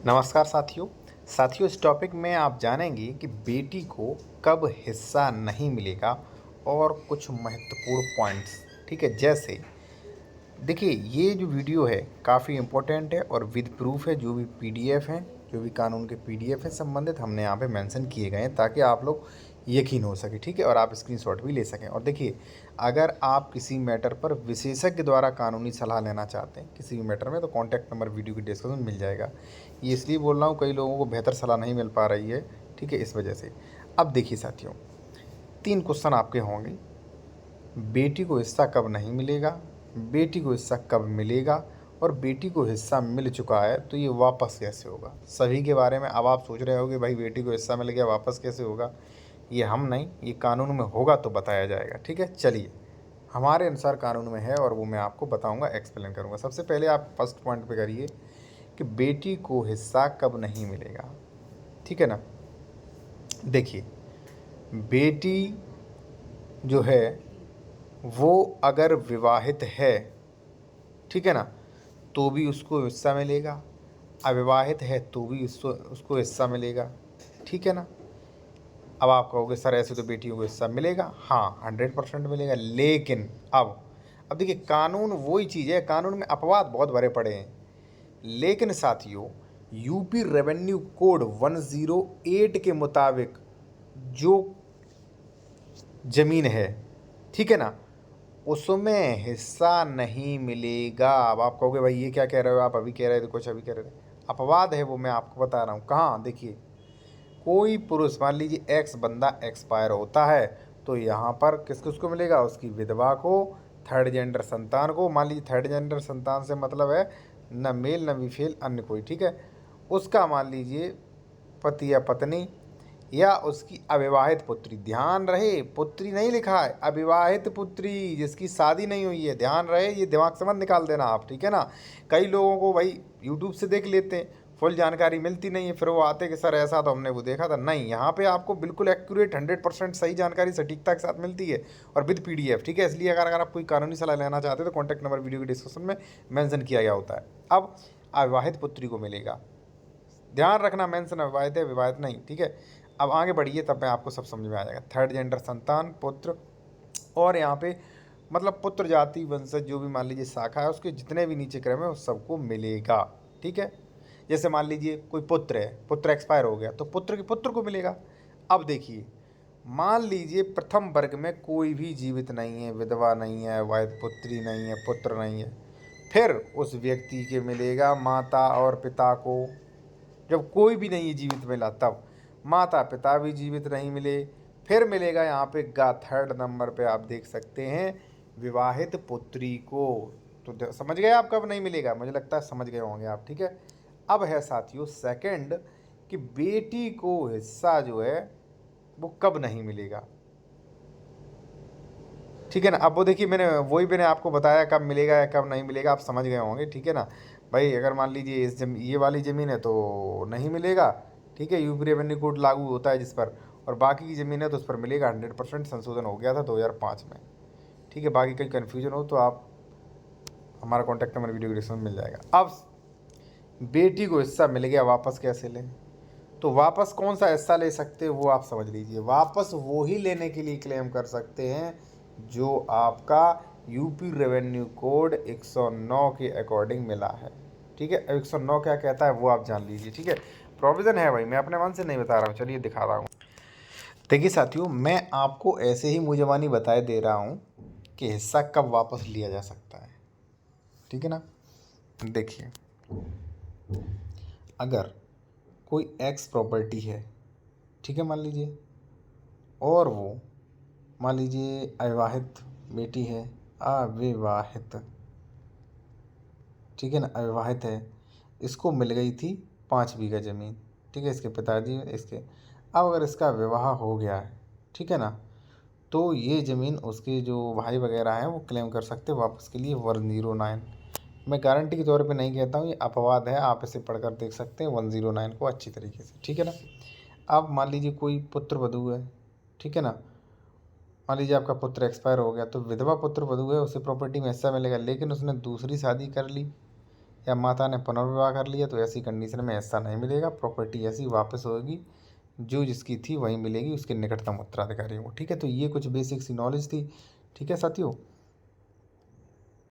नमस्कार साथियों इस टॉपिक में आप जानेंगे कि बेटी को कब हिस्सा नहीं मिलेगा और कुछ महत्वपूर्ण पॉइंट्स। ठीक है, जैसे देखिए ये जो वीडियो है काफ़ी इम्पोर्टेंट है और विद प्रूफ है। जो भी पीडीएफ हैं, जो भी कानून के पीडीएफ हैं संबंधित हमने यहाँ पे मेंशन किए गए हैं ताकि आप लोग यकीन हो सके। ठीक है, और आप स्क्रीनशॉट भी ले सकें। और देखिए, अगर आप किसी मैटर पर विशेषज्ञ द्वारा कानूनी सलाह लेना चाहते हैं किसी भी मैटर में, तो कॉन्टैक्ट नंबर वीडियो की डिस्क्रिप्शन में मिल जाएगा। ये इसलिए बोल रहा हूँ, कई लोगों को बेहतर सलाह नहीं मिल पा रही है। ठीक है, इस वजह से। अब देखिए साथियों, 3 क्वेश्चन आपके होंगे। बेटी को हिस्सा कब नहीं मिलेगा, बेटी को हिस्सा कब मिलेगा, और बेटी को हिस्सा मिल चुका है तो ये वापस कैसे होगा। सभी के बारे में अब आप सोच रहे हो कि भाई बेटी को हिस्सा मिल गया वापस कैसे होगा। ये हम नहीं, ये कानून में होगा तो बताया जाएगा। ठीक है, चलिए हमारे अनुसार कानून में है और वो मैं आपको बताऊंगा, एक्सप्लेन करूंगा। सबसे पहले आप फर्स्ट पॉइंट पे करिए कि बेटी को हिस्सा कब नहीं मिलेगा। ठीक है ना, देखिए बेटी जो है वो अगर विवाहित है, ठीक है ना, तो भी उसको हिस्सा मिलेगा। अविवाहित है तो भी उसको उसको हिस्सा मिलेगा। ठीक है ना। अब आप कहोगे सर ऐसे तो बेटियों को हिस्सा मिलेगा। हाँ, 100% मिलेगा। लेकिन अब देखिए, कानून वही चीज़ है, कानून में अपवाद बहुत भरे पड़े हैं। लेकिन साथियों, यूपी रेवेन्यू कोड 108 के मुताबिक जो जमीन है, ठीक है ना, उसमें हिस्सा नहीं मिलेगा। अब आप कहोगे भाई ये क्या कह रहे हो, आप अभी कह रहे थे कुछ, अभी कह रहे थे। अपवाद है वो, मैं आपको बता रहा हूँ। कहाँ, देखिए, कोई पुरुष, मान लीजिए एक्स बंदा एक्सपायर होता है तो यहाँ पर किस किसको मिलेगा, उसकी विधवा को, थर्ड जेंडर संतान को। मान लीजिए थर्ड जेंडर संतान से मतलब है न मेल न फीमेल अन्य कोई। ठीक है, उसका मान लीजिए पति या पत्नी, या उसकी अविवाहित पुत्री। ध्यान रहे, पुत्री नहीं लिखा है, अविवाहित पुत्री जिसकी शादी नहीं हुई है। ध्यान रहे, ये दिमाग से मत निकाल देना आप। ठीक है ना, कई लोगों को भाई यूट्यूब से देख लेते हैं, फुल जानकारी मिलती नहीं है, फिर वो आते कि सर ऐसा तो हमने वो देखा था। नहीं, यहाँ पे आपको बिल्कुल एक्यूरेट 100% सही जानकारी सटीकता के साथ मिलती है और विद पीडीएफ। ठीक है, इसलिए अगर आप कोई कानूनी सलाह लेना चाहते हैं तो कॉन्टैक्ट नंबर वीडियो के डिस्क्रिप्शन में मेंशन किया गया होता है। अब अविवाहित पुत्री को मिलेगा, ध्यान रखना, मेंशन अविवाहित है, विवाहित नहीं। ठीक है, अब आगे बढ़िए, तब मैं आपको सब समझ में आ जाएगा। थर्ड जेंडर संतान, पुत्र, और यहाँ पे मतलब पुत्र जाति वंशज जो भी मान लीजिए शाखा है उसके जितने भी नीचे क्रम है उस सबको मिलेगा। ठीक है, जैसे मान लीजिए कोई पुत्र है, पुत्र एक्सपायर हो गया तो पुत्र के पुत्र को मिलेगा। अब देखिए, मान लीजिए प्रथम वर्ग में कोई भी जीवित नहीं है, विधवा नहीं है, वाहिद पुत्री नहीं है, पुत्र नहीं है, फिर उस व्यक्ति के मिलेगा माता और पिता को। जब कोई भी नहीं जीवित मिला तब माता पिता भी जीवित नहीं मिले, फिर मिलेगा यहाँ पे थर्ड नंबर पे आप देख सकते हैं विवाहित पुत्री को। तो समझ गए आप कब नहीं मिलेगा, मुझे लगता है समझ गए होंगे आप। ठीक है, अब है साथियों सेकंड कि बेटी को हिस्सा जो है वो कब नहीं मिलेगा। ठीक है ना, अब वो देखिए मैंने आपको बताया कब मिलेगा या कब नहीं मिलेगा, आप समझ गए होंगे। ठीक है ना भाई, अगर मान लीजिए ये वाली ज़मीन है तो नहीं मिलेगा। ठीक है, यूपी रेवेन्यू कोड लागू होता है जिस पर, और बाकी की ज़मीन है तो उस पर मिलेगा। 100% संशोधन हो गया था 2005 में। ठीक है, बाकी कहीं कन्फ्यूजन हो तो आप हमारा कॉन्टैक्ट नंबर वीडियो डिस्क्रिप्शन में मिल जाएगा। अब बेटी को हिस्सा मिल गया, वापस कैसे लें, तो वापस कौन सा हिस्सा ले सकते हैं वो आप समझ लीजिए। वापस वो ही लेने के लिए क्लेम कर सकते हैं जो आपका यूपी रेवेन्यू कोड 109 के अकॉर्डिंग मिला है। ठीक है, 109 क्या कहता है वो आप जान लीजिए। ठीक है, प्रोविज़न है भाई, मैं अपने मन से नहीं बता रहा हूँ। चलिए दिखा रहा हूँ। देखिए साथियों, मैं आपको ऐसे ही मुँह ज़बानी बताए दे रहा हूँ कि हिस्सा कब वापस लिया जा सकता है। ठीक है ना, देखिए, अगर कोई एक्स प्रॉपर्टी है, ठीक है मान लीजिए, और वो मान लीजिए अविवाहित बेटी है, अविवाहित, ठीक है ना, अविवाहित है, इसको मिल गई थी 5 बीघा ज़मीन। ठीक है, इसके पिताजी इसके, अब अगर इसका विवाह हो गया है, ठीक है ना, तो ये ज़मीन उसके जो भाई वगैरह हैं वो क्लेम कर सकते हैं वापस के लिए 109। मैं गारंटी के तौर पे नहीं कहता हूँ, ये अपवाद है, आप इसे पढ़कर देख सकते हैं 109 को अच्छी तरीके से। ठीक है ना, अब मान लीजिए कोई पुत्र वधू है, ठीक है ना, मान लीजिए आपका पुत्र एक्सपायर हो गया तो विधवा पुत्र वधू है, उसे प्रॉपर्टी में हिस्सा मिलेगा, लेकिन उसने दूसरी शादी कर ली या माता ने पुनर्विवाह कर लिया तो ऐसी कंडीशन में हिस्सा नहीं मिलेगा, प्रॉपर्टी ऐसी वापस होगी जो जिसकी थी वही मिलेगी उसके निकटतम उत्तराधिकारी को। ठीक है, तो ये कुछ बेसिक सी नॉलेज थी। ठीक है साथियों,